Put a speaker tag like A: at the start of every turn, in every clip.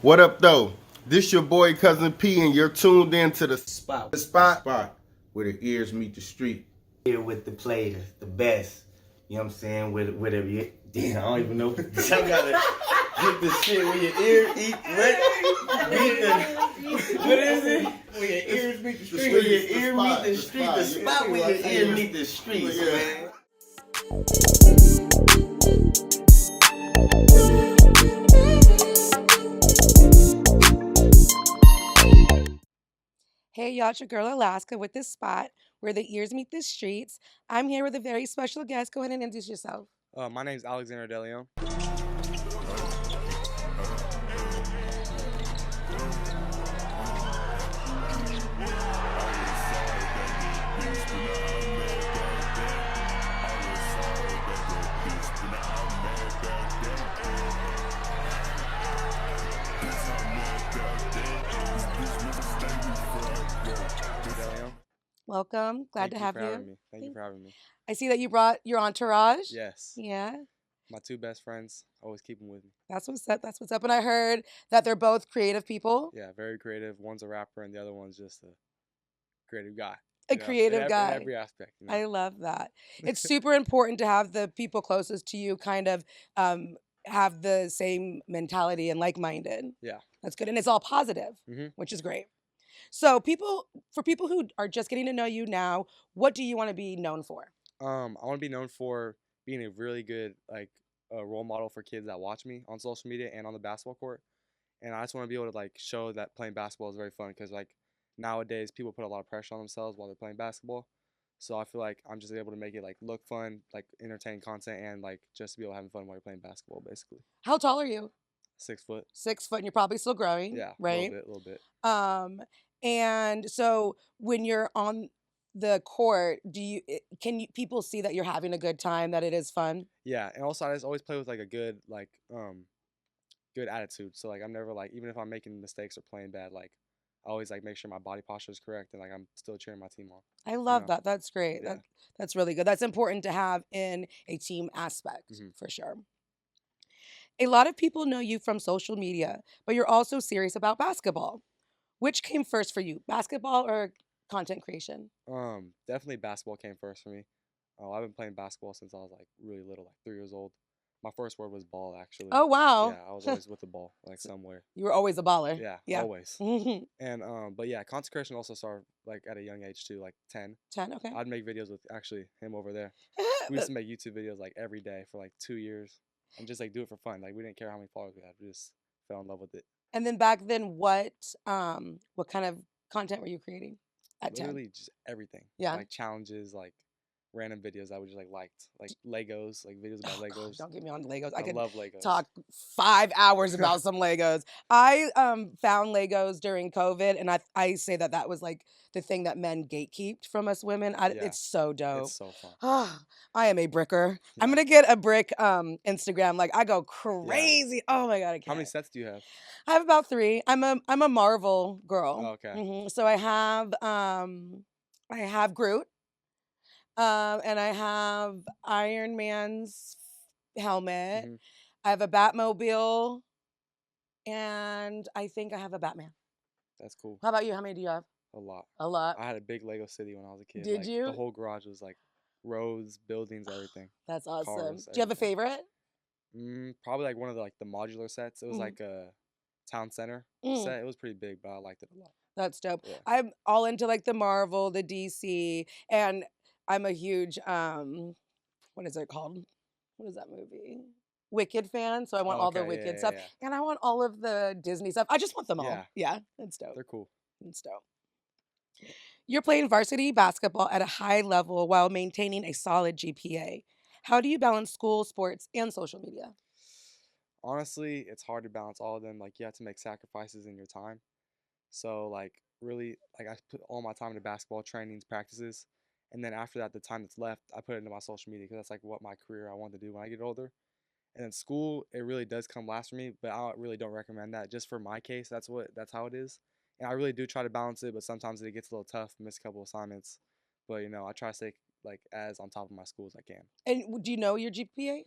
A: What up, though? This your boy Cuzin P, and you're tuned in to the
B: Spot.
A: spot where the ears meet the street.
B: Here with the players, the best. You know what I'm saying? Whatever you. Damn, I don't even know. I gotta get the shit where your ear eat. What is it? Where your ears meet the street. Where your ear meet the street. The spot where your ear meet the streets, man.
C: Hey, y'all, it's your girl Alaska with this spot where the ears meet the streets. I'm here with a very special guest. Go ahead and introduce yourself.
D: My name's Alexandar De Leon.
C: Welcome. Glad
D: Thank
C: to
D: you
C: have
D: for
C: you.
D: having me. Thank you for having me.
C: I see that you brought your entourage.
D: Yes.
C: Yeah,
D: My two best friends, always keep them with me.
C: that's what's up. That's what's up. And I heard that they're both creative people.
D: Yeah, very creative. One's a rapper and the other one's just a creative guy.
C: A creative guy.
D: In every aspect. You know?
C: I love that. It's super important to have the people closest to you kind of have the same mentality and like-minded.
D: Yeah.
C: That's good. And it's all positive,
D: Mhm.
C: which is great. So for people who are just getting to know you now, what do you want to be known for?
D: I want to be known for being a really good role model for kids that watch me on social media and on the basketball court. And I just want to be able to show that playing basketball is very fun because nowadays people put a lot of pressure on themselves while they're playing basketball. So I feel like I'm just able to make it look fun, entertaining content, and just to be able to have fun while you're playing basketball, basically.
C: How tall are you?
D: 6 foot.
C: 6 foot, and you're probably still growing,
D: Yeah,
C: right?
D: a little bit.
C: And so when you're on the court, can people see that you're having a good time, that it is fun?
D: Yeah, and also I just always play with a good good attitude. So I'm never even if I'm making mistakes or playing bad, I always make sure my body posture is correct and I'm still cheering my team on.
C: I love that. That's great.
D: Yeah.
C: That's really good. That's important to have in a team aspect, for sure. A lot of people know you from social media, but you're also serious about basketball. Which came first for you, basketball or content creation?
D: Definitely basketball came first for me. I've been playing basketball since I was really little, 3 years old. My first word was ball, actually.
C: Oh, wow.
D: Yeah, I was always with the ball, somewhere.
C: You were always a baller.
D: Yeah, always. And but yeah, content creation also started at a young age too, 10.
C: 10, okay.
D: I'd make videos with actually him over there. We used to make YouTube videos every day for 2 years, and just do it for fun. We didn't care how many followers we had. We just fell in love with it.
C: And then back then, what kind of content were you creating at 10?
D: Literally just everything.
C: Yeah.
D: Challenges, random videos I would just liked, Legos, videos about Legos.
C: God, don't get me on Legos. I
D: I
C: could
D: love Legos.
C: talk 5 hours about some Legos. I found Legos during COVID, and I say that was the thing that men gatekeeped from us women.
D: Yeah.
C: It's so dope.
D: It's so fun.
C: I am a bricker.
D: Yeah.
C: I'm gonna get a brick Instagram. I go crazy. Yeah. Oh my God, I can't.
D: How many sets do you have?
C: I have about 3. I'm a Marvel girl.
D: Oh, okay.
C: So I have Groot. And I have Iron Man's helmet.
D: Mhm.
C: I have a Batmobile, and I think I have a Batman.
D: That's cool.
C: How about you? How many do you have?
D: A lot.
C: A lot.
D: I had a big Lego city when I was a kid.
C: Did you?
D: The whole garage was roads, buildings, everything.
C: That's awesome.
D: Cars,
C: Do you have a
D: everything.
C: favorite?
D: Probably one of the modular sets. It was a town center set. It was pretty big, but I liked it a lot.
C: That's dope.
D: Yeah.
C: I'm all into the Marvel, the DC, and I'm a huge what is it called? What is that movie? Wicked fan. So I want all the Wicked stuff, and I want all of the Disney stuff. I just want them all. Yeah, it's dope.
D: They're cool.
C: It's dope. You're playing varsity basketball at a high level while maintaining a solid GPA. How do you balance school, sports, and social media?
D: Honestly, it's hard to balance all of them. You have to make sacrifices in your time. So really, I put all my time into basketball trainings, practices, and then after that, the time that's left, I put it into my social media because that's what my career I want to do when I get older. And then school, it really does come last for me, but I really don't recommend that. Just for my case, that's how it is. And I really do try to balance it, but sometimes it gets a little tough, miss a couple assignments. But I try to stay as on top of my school as I can.
C: And do you know your GPA?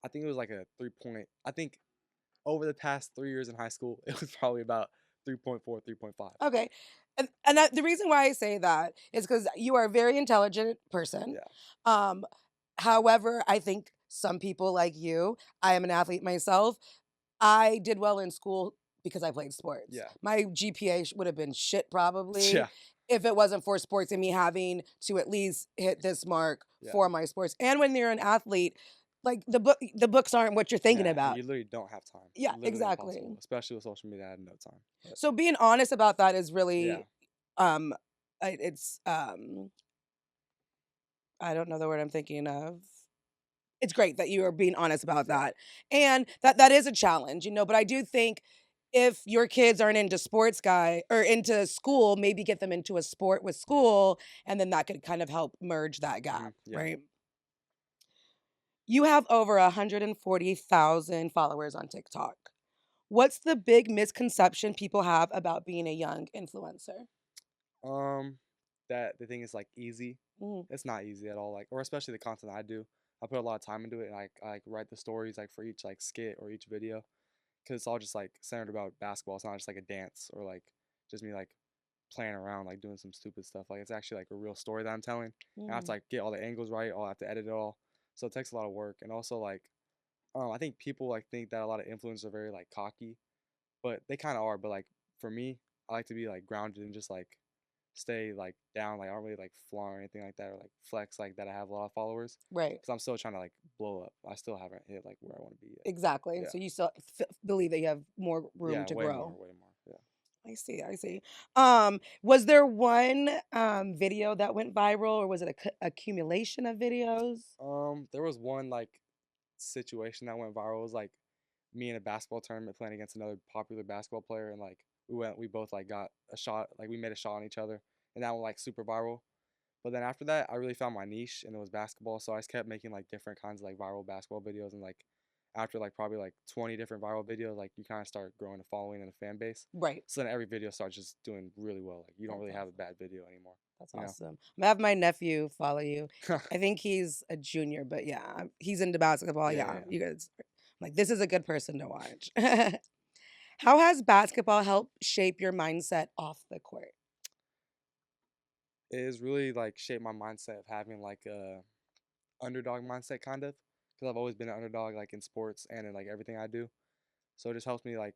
D: I think it was a 3 point. I think over the past 3 years in high school, it was probably about 3.4, 3.5.
C: Okay. And the reason why I say that is because you are a very intelligent person.
D: Yeah.
C: Um, however, I think some people like you, I am an athlete myself. I did well in school because I played sports.
D: Yeah.
C: My GPA would have been shit probably
D: Yeah.
C: if it wasn't for sports and me having to at least hit this mark
D: Yeah.
C: for my sports. And when you're an athlete, like the books aren't what you're thinking
D: Yeah, and
C: about.
D: you literally don't have time.
C: Yeah,
D: Literally
C: exactly.
D: impossible, especially with social media. I had no time. But
C: So being honest about that is
D: yeah,
C: really it's I don't know the word I'm thinking of. It's great that you are being honest about
D: yeah,
C: that. And that is a challenge, but I do think if your kids aren't into sports or into school, maybe get them into a sport with school, and then that could kind of help merge that gap,
D: yeah.
C: right? You have over 140,000 followers on TikTok. What's the big misconception people have about being a young influencer?
D: That the thing is like easy.
C: Mhm.
D: It's not easy at all. Like, or especially the content I do. I put a lot of time into it, and I like write the stories like for each like skit or each video, because it's all just like centered about basketball. It's not just like a dance or like just me like playing around like doing some stupid stuff. Like it's actually like a real story that I'm telling. And I have to
C: Mm.
D: like get all the angles right. I have to edit it all. So it takes a lot of work. And also like I think people like think that a lot of influencers are very like cocky, but they kind of are. But like for me, I like to be like grounded and just like stay like down. Like I don't really like flaunt or anything like that or like flex like that. I have a lot of followers
C: Right.
D: because I'm still trying to like blow up. I still haven't hit like where I want to be yet.
C: Exactly.
D: Yeah.
C: So you still believe that you have more room
D: Yeah,
C: to
D: way
C: grow.
D: more, way more. Yeah.
C: I see. I see. Was there one video that went viral, or was it a accumulation of videos?
D: There was one like situation that went viral. It was like me in a basketball tournament playing against another popular basketball player, and like we both like got a shot, like we made a shot on each other, and that went like super viral. But then after that, I really found my niche, and it was basketball. So I just kept making like different kinds of like viral basketball videos, and like after like probably like 20 different viral videos, like you kind of start growing a following and a fan base.
C: Right.
D: So then every video starts just doing really well. Like you don't
C: That's
D: really have a
C: awesome.
D: bad video anymore.
C: That's
D: You know?
C: awesome. I'm gonna have my nephew follow you. I think he's a junior, but yeah, he's into basketball.
D: Yeah,
C: Yeah, you guys, like, this is a good person to watch. How has basketball helped shape your mindset off the court?
D: it has really like shaped my mindset of having like a underdog mindset kind of, because I've always been an underdog like in sports and in like everything I do. So it just helps me like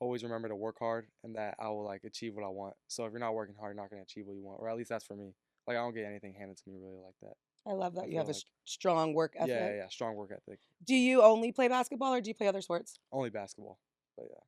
D: always remember to work hard and that I will like achieve what I want. So if you're not working hard, you're not gonna achieve what you want, or at least that's for me. Like I don't get anything handed to me really like that.
C: I love
D: I
C: that you have
D: feel
C: a
D: like
C: strong work ethic.
D: yeah, strong work ethic.
C: Do you only play basketball or do you play other sports?
D: Only basketball, but yeah.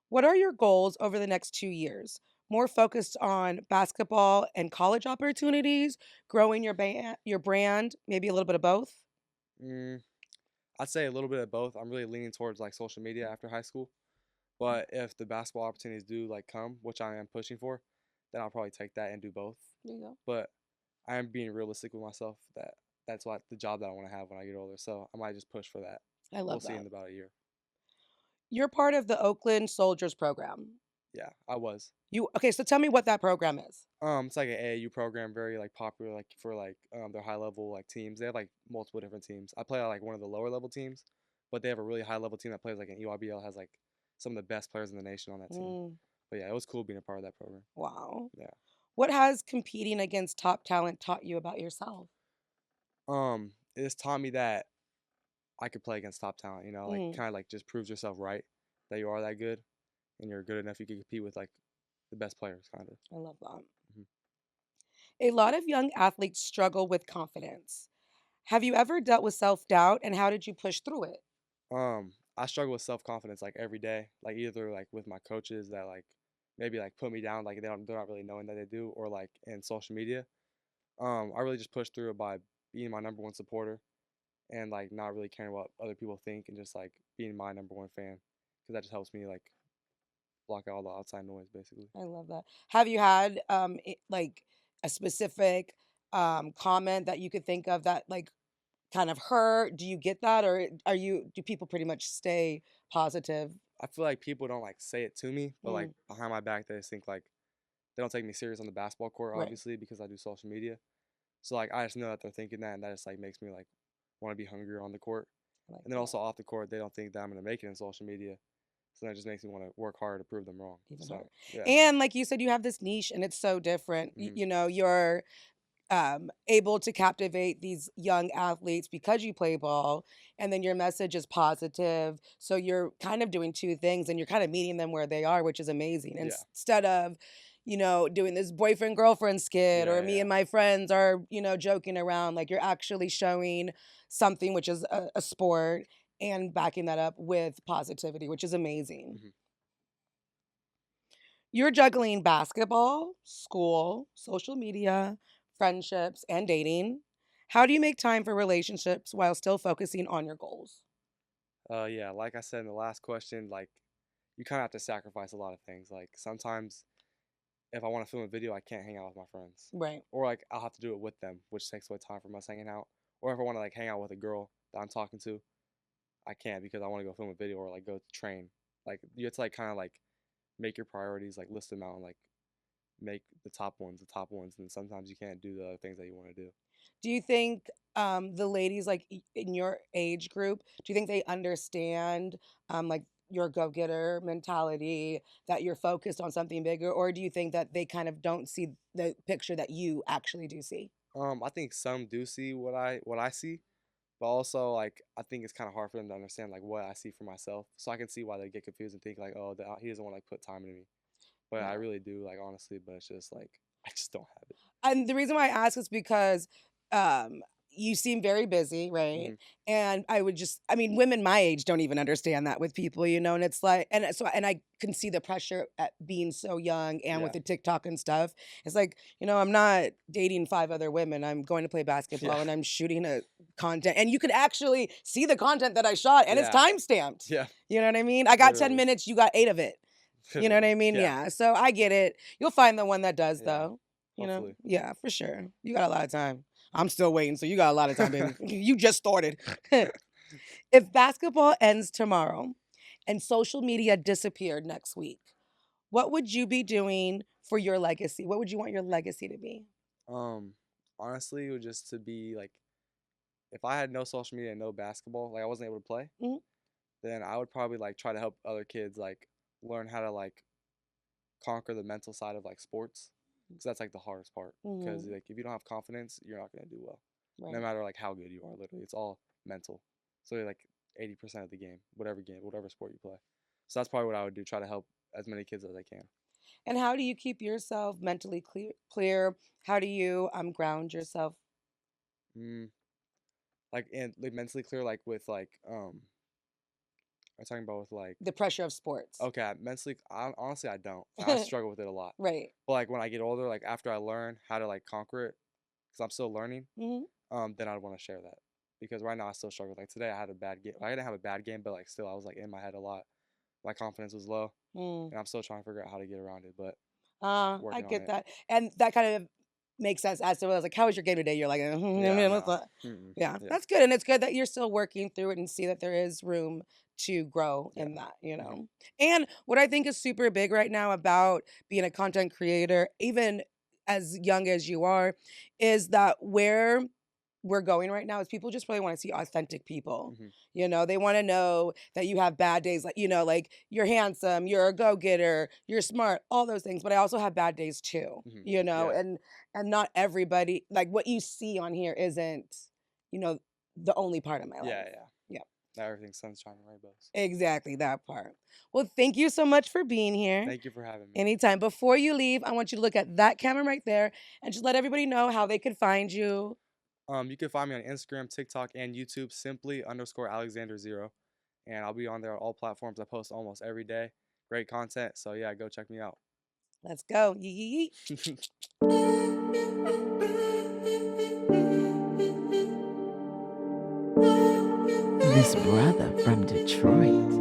C: What are your goals over the next 2 years? More focused on basketball and college opportunities, growing your brand, maybe a little bit of both?
D: Mm, I'd say a little bit of both. I'm really leaning towards like social media after high school. But if the basketball opportunities do like come, which I am pushing for, then I'll probably take that and do both.
C: There you go.
D: But I am being realistic with myself that that's what the job that I want to have when I get older. So I might just push for that.
C: I
D: We'll
C: love
D: see
C: that.
D: in about a year.
C: You're part of the Oakland Soldiers program.
D: Yeah, I was.
C: Okay, so tell me what that program is.
D: It's like an AAU program, very like popular, like for like their high level like teams. They have like multiple different teams. I play on like one of the lower level teams, but they have a really high level team that plays like an EYBL, has like some of the best players in the nation on that team.
C: Mm,
D: But yeah, it was cool being a part of that program.
C: wow.
D: Yeah.
C: What has competing against top talent taught you about yourself?
D: It's taught me that I could play against top talent. You know, like
C: Mm,
D: kind of like just proves yourself right that you are that good and you're good enough. You can compete with like the best players, kind of.
C: I love that.
D: Hmm.
C: A lot of young athletes struggle with confidence. Have you ever dealt with self doubt and how did you push through it?
D: I struggle with self confidence like every day, like either like with my coaches that like maybe like put me down, like they're not really knowing that they do, or like in social media. I really just push through it by being my number one supporter and like not really caring what other people think and just like being my number one fan because that just helps me like block out all the outside noise basically.
C: I love that. Have you had like a specific comment that you could think of that like kind of hurt? Do you get that, or do people pretty much stay positive?
D: I feel like people don't like say it to me, but like
C: Mm,
D: behind my back they just think like they don't take me serious on the basketball court
C: right.
D: obviously because I do social media. So like I just know that they're thinking that and that just like makes me like want to be hungrier on the court.
C: like
D: And then
C: that.
D: also off the court, they don't think that I'm gonna make it in social media, so that just makes me want to work harder to prove them wrong.
C: Even
D: So
C: harder.
D: yeah.
C: And like you said, you have this niche, and it's so different.
D: Mhm.
C: You know, you're able to captivate these young athletes because you play ball, and then your message is positive. So you're kind of doing two things, and you're kind of meeting them where they are, which is amazing.
D: Yeah.
C: Instead of, you know, doing this boyfriend girlfriend skit, or
D: Yeah,
C: me
D: yeah.
C: and my friends are, you know, joking around, like you're actually showing something, which is a sport, and backing that up with positivity, which is amazing.
D: Mhm.
C: You're juggling basketball, school, social media, friendships, and dating. How do you make time for relationships while still focusing on your goals?
D: Yeah, like I said in the last question, like you kind of have to sacrifice a lot of things. Like sometimes if I want to film a video, I can't hang out with my friends,
C: Right.
D: or like I'll have to do it with them, which takes away time from us hanging out. Or if I want to like hang out with a girl that I'm talking to, I can't because I want to go film a video or like go train. Like you have to like kind of like make your priorities, like list them out and like make the top ones, and sometimes you can't do the other things that you want to do.
C: Do you think the ladies like in your age group, do you think they understand like your go-getter mentality, that you're focused on something bigger, or do you think that they kind of don't see the picture that you actually do see?
D: I think some do see what I see, but also like I think it's kind of hard for them to understand like what I see for myself. So I can see why they get confused and think like, oh, he doesn't want to like put time into me, but I
C: Yeah.
D: really do, like honestly. But it's just like I just don't have it.
C: And the reason why I ask is because um you seem very busy, right?
D: Hmm.
C: And I mean, women my age don't even understand that with people, you know, and it's like, and I can see the pressure at being so young and with
D: Yeah,
C: the TikTok and stuff. It's like, you know, I'm not dating five other women. I'm going to play basketball
D: yeah,
C: and I'm shooting a content, and you could actually see the content that I shot, and it's
D: yeah,
C: time stamped.
D: yeah.
C: You know what I mean? I got 10
D: Literally,
C: minutes, you got 8 of it. You know what
D: literally.
C: I mean?
D: Yeah,
C: Yeah. So I get it. You'll find the one that does,
D: yeah.
C: though. You know?
D: Hopefully.
C: Yeah, for sure. You got a lot of time. I'm still waiting, so you got a lot of time, baby. You just started. If basketball ends tomorrow and social media disappeared next week, what would you be doing for your legacy? What would you want your legacy to be?
D: um, Honestly, it would just to be like if I had no social media and no basketball, like I wasn't able to play,
C: Mhm.
D: then I would probably like try to help other kids like learn how to like conquer the mental side of like sports, because that's like the hardest part. Because
C: Mhm.
D: like if you don't have confidence, you're not gonna do well, no
C: Right.
D: matter like how good you are. Literally, it's all mental. So like 80% of the game, whatever sport you play. So that's probably what I would do. Try to help as many kids as I can.
C: And how do you keep yourself mentally clear? How do you ground yourself?
D: Mm, like and like mentally clear, like with like I'm talking about with like
C: The pressure of sports.
D: okay, mentally. Honestly, I don't. I struggle with it a lot.
C: Right.
D: But like when I get older, like after I learn how to like conquer it, because I'm still learning,
C: Mhm.
D: then I'd want to share that. Because right now I still struggle. Like today I had a bad game. I didn't have a bad game, but like still I was like in my head a lot. My confidence was low,
C: Mm.
D: and I'm still trying to figure out how to get around it, but
C: I
D: working on
C: get
D: it.
C: that. And that kind of makes sense. As to, I was like, how was your game today? You're like,
D: Yeah,
C: what's
D: no.
C: that?"
D: Mm-mm.
C: Yeah,
D: Yeah,
C: that's good. And it's good that you're still working through it and see that there is room to grow
D: yeah.
C: in that, you
D: Hmm.
C: know? And what I think is super big right now about being a content creator, even as young as you are, is that where we're going right now is people just really want to see authentic people.
D: Hmm.
C: You know, they want to know that you have bad days, like, you know, like you're handsome, you're a go-getter, you're smart, all those things. But I also have bad days too,
D: Hmm.
C: you know,
D: Yeah,
C: and not everybody, like what you see on here isn't, you know, the only part of my
D: yeah,
C: life.
D: yeah.
C: Yeah,
D: Not everything's sunshine and rainbows.
C: exactly that part. Well, thank you so much for being here.
D: Thank you for having me.
C: Anytime. Before you leave, I want you to look at that camera right there and just let everybody know how they can find you.
D: You can find me on Instagram, TikTok, and YouTube simply _Alexander0. And I'll be on there on all platforms. I post almost every day. Great content. So yeah, go check me out.
C: Let's go. Yee, yee, yee.
E: This brother from Detroit.